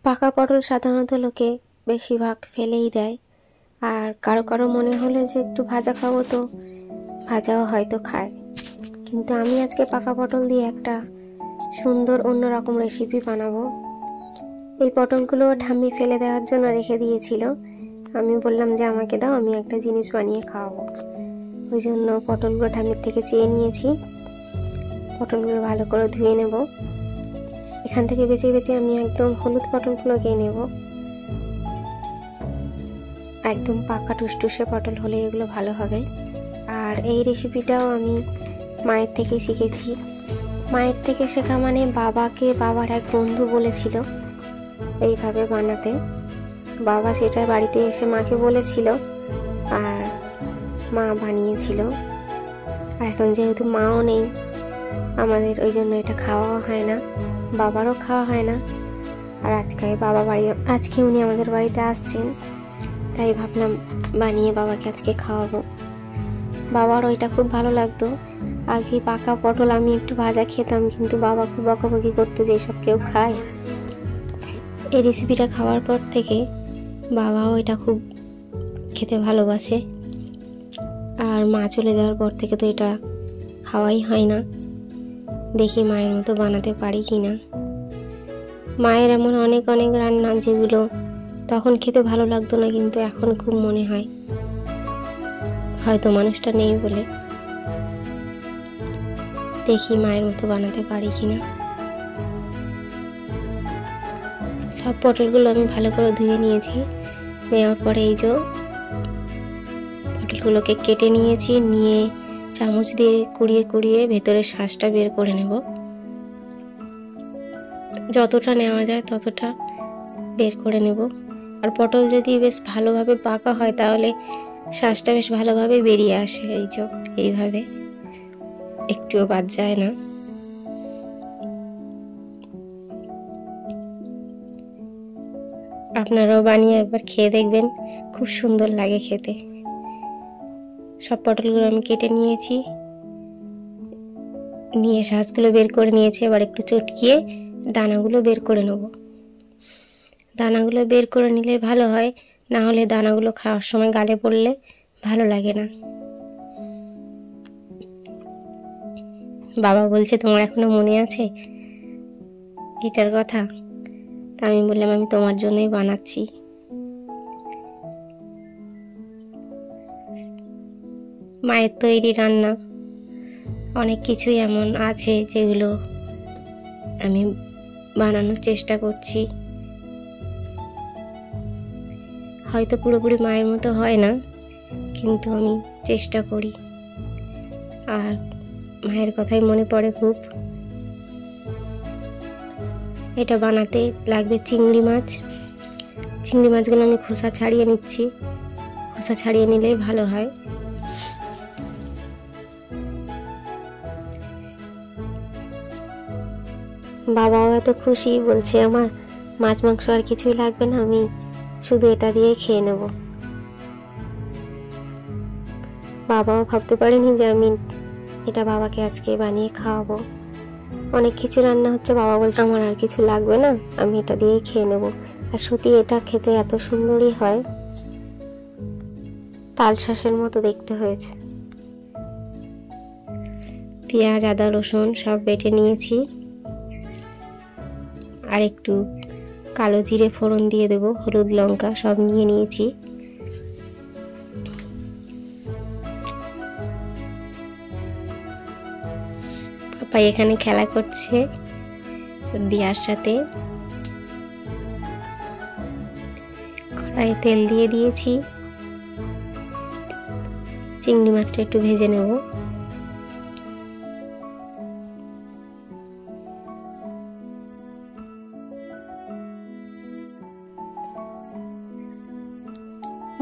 পাকা পটল সাধারণত লোকে বেশিরভাগ ফেলেই দেয়, আর কারো কারো মনে হলে যে একটু ভাজা খাবো তো ভাজাও হয়তো খায়। কিন্তু আমি আজকে পাকা পটল দিয়ে একটা সুন্দর অন্যরকম রেসিপি বানাবো। এই পটলগুলো ঠাম্মি ফেলে দেওয়ার জন্য রেখে দিয়েছিল। আমি বললাম যে আমাকে দাও, আমি একটা জিনিস বানিয়ে খাওয়াবো। ওই জন্য পটলগুলো ঠাম্মির থেকে চেয়ে নিয়েছি। পটলগুলো ভালো করে ধুয়ে নেব। এখান থেকে বেছে বেছে আমি একদম হলুদ পটলগুলোকে নেব। একদম পাকা টুসটুসে পটল হলে এগুলো ভালো হবে। আর এই রেসিপিটাও আমি মায়ের থেকে শিখেছি। মায়ের থেকে শেখা মানে বাবার এক বন্ধু বলেছিল এইভাবে বানাতে। বাবা সেটা বাড়িতে এসে মাকে বলেছিল, আর মা বানিয়েছিল। আর এখন যেহেতু মাও নেই আমাদের, ওই জন্য এটা খাওয়াও হয় না, বাবারও খাওয়া হয় না। আর আজকে উনি আমাদের বাড়িতে আসছেন, তাই ভাবলাম বানিয়ে বাবাকে আজকে খাওয়াবো। বাবার ওইটা খুব ভালো লাগতো। আগে পাকা পটল আমি একটু ভাজা খেতাম, কিন্তু বাবা খুব বকাবকি করতো যে এসব কেউ খায়। এই রেসিপিটা খাওয়ার পর থেকে বাবাও এটা খুব খেতে ভালোবাসে। আর মা চলে যাওয়ার পর থেকে তো এটা খাওয়াই হয় না। দেখি মায়ের মতো বানাতে পারি কি না। মায়ের এমন অনেক অনেক রান্না যেগুলো তখন খেতে ভালো লাগতো না, কিন্তু এখন খুব মনে হয়, হয়তো মানুষটা নেই বলে। দেখি মায়ের মতো বানাতে পারি কিনা। সব পটলগুলো আমি ভালো করে ধুয়ে নিয়েছি। নেওয়ার পরে এই যে পটলগুলোকে কেটে নিয়েছি, নিয়ে চামচ দিয়ে কুড়িয়ে কুড়িয়ে ভেতরের শাঁসটা বের করে নেব। যতটা নেওয়া যায় ততটা বের করে নেব। আর পটল যদি বেশ ভালোভাবে পাকা হয় তাহলে শাঁসটা বেশ ভালোভাবে বেরিয়ে আসে। এই যে এইভাবে একটুও বাদ যায় না। আপনারাও বানিয়ে একবার খেয়ে দেখবেন, খুব সুন্দর লাগে খেতে। সব পটলগুলো আমি কেটে নিয়েছি, নিয়ে শাঁসগুলো বের করে নিয়েছি। এবার একটু চটকিয়ে দানাগুলো বের করে নেব। দানাগুলো বের করে নিলে ভালো হয়, না হলে দানাগুলো খাওয়ার সময় গালে পড়লে ভালো লাগে না। বাবা বলছে তোমার এখনো মনে আছে এটার কথা? তা আমি বললাম আমি তোমার জন্যই বানাচ্ছি। মায়ের তৈরি রান্না অনেক কিছুই এমন আছে যেগুলো আমি বানানোর চেষ্টা করছি। হয়তো পুরোপুরি মায়ের মতো হয় না, কিন্তু আমি চেষ্টা করি। আর মায়ের কথাই মনে পড়ে খুব। এটা বানাতে লাগবে চিংড়ি মাছ। চিংড়ি মাছগুলো আমি খোসা ছাড়িয়ে নিচ্ছি। খোসা ছাড়িয়ে নিলেই ভালো হয়। বাবাও এত খুশি, বলছে আমার মাছ মাংস আর কিছুই লাগবে না, আমি শুধু এটা দিয়ে খেয়ে নেব। বাবাও ভাবতে পারেনি যে আমি এটা বাবাকে আজকে বানিয়ে খাওয়াবো। অনেক কিছু রান্না হচ্ছে, বাবা বলছে আমার আর কিছু লাগবে না, আমি এটা দিয়েই খেয়ে নেব। আর সত্যি এটা খেতে এত সুন্দরই হয়, তাল শাঁসের মতো দেখতে হয়েছে। পেঁয়াজ, আদা, রসুন সব বেটে নিয়েছি। আর একটু কালো জিরে ফোড়ন দিয়ে দেব, হলুদ লঙ্কা সব নিয়ে নিয়েছি। পাপা এখানে খেলা করছে দিয়ার সাথে। কড়াইয়ে তেল দিয়ে দিয়েছি। চিংড়ি মাছটা একটু ভেজে নেব।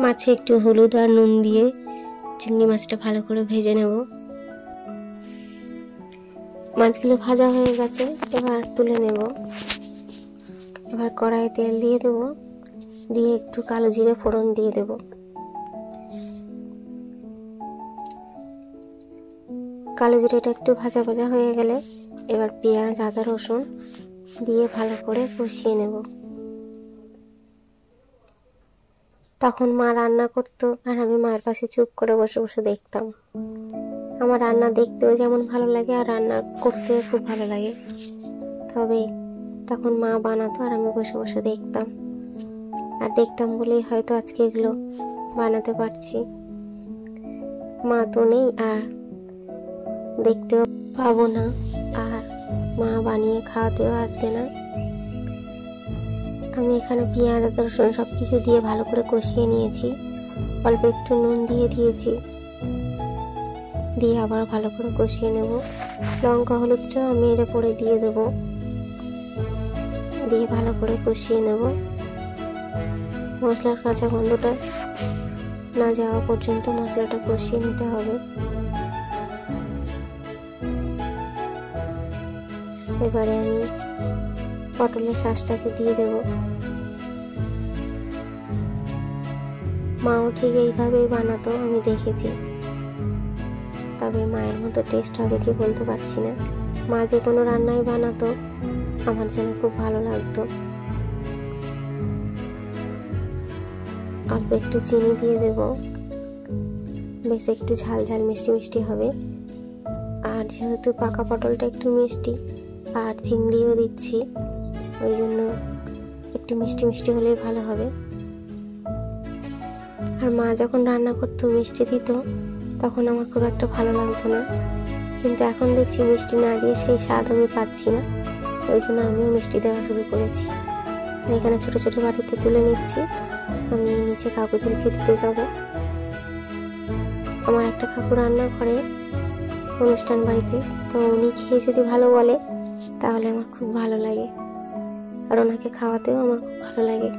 মাছে একটু হলুদ আর নুন দিয়ে চিংড়ি মাছটা ভালো করে ভেজে নেব। মাছগুলো ভাজা হয়ে গেছে, এবার তুলে নেব। এবার কড়াইয়ে তেল দিয়ে দেব, দিয়ে একটু কালো জিরে ফোড়ন দিয়ে দেব। কালো জিরেটা একটু ভাজা ভাজা হয়ে গেলে এবার পেঁয়াজ, আদা, রসুন দিয়ে ভালো করে কষিয়ে নেব। তখন মা রান্না করতো আর আমি মায়ের পাশে চুপ করে বসে বসে দেখতাম। আমার রান্না দেখতেও যেমন ভালো লাগে আর রান্না করতেও খুব ভালো লাগে। তবে তখন মা বানাতো আর আমি বসে বসে দেখতাম, আর দেখতাম বলেই হয়তো আজকে এগুলো বানাতে পারছি। মা তো নেই আর দেখতেও পাবো না, আর মা বানিয়ে খাওয়াতেও আসবে না। আমি এখানে পেঁয়াজ আদা রসুন সব কিছু দিয়ে ভালো করে কষিয়ে নিয়েছি, অল্প একটু নুন দিয়ে দিয়েছি, দিয়ে আবার ভালো করে কষিয়ে নেব। লঙ্কা হলুদটাও আমি এর পরে দিয়ে দেবো, দিয়ে ভালো করে কষিয়ে নেব। মশলার কাঁচা গন্ধটা না যাওয়া পর্যন্ত মশলাটা কষিয়ে নিতে হবে। এবারে আমি পটলের শাঁসটাকে দিয়ে দেব। মাও ঠিক এইভাবেই বানাতো, আমি দেখেছি। তবে মায়ের মতো টেস্ট হবে কি বলতে পারছি না। মা যে কোনো রান্নাই বানাতো আমার যেন খুব ভালো লাগতো। অল্প একটু চিনি দিয়ে দেব, বেশ একটু ঝাল ঝাল মিষ্টি মিষ্টি হবে। আর যেহেতু পাকা পটলটা একটু মিষ্টি আর চিংড়িও দিচ্ছি, ওই জন্য একটু মিষ্টি মিষ্টি হলেই ভালো হবে। আর মা যখন রান্না করতো মিষ্টি দিত, তখন আমার খুব একটা ভালো লাগতো না, কিন্তু এখন দেখছি মিষ্টি না দিয়ে সেই স্বাদ আমি পাচ্ছি না, ওই জন্য আমিও মিষ্টি দেওয়া শুরু করেছি। এখানে ছোট ছোট বাটিতে তুলে নিচ্ছি, আমি নিচে কাকুদেরকে দিতে যাব। আমার একটা কাকু রান্না করে অনুষ্ঠান বাড়িতে, তো উনি খেয়ে যদি ভালো বলে তাহলে আমার খুব ভালো লাগে, আর ওনাকে খাওয়াতেও আমার খুব ভালো লাগে।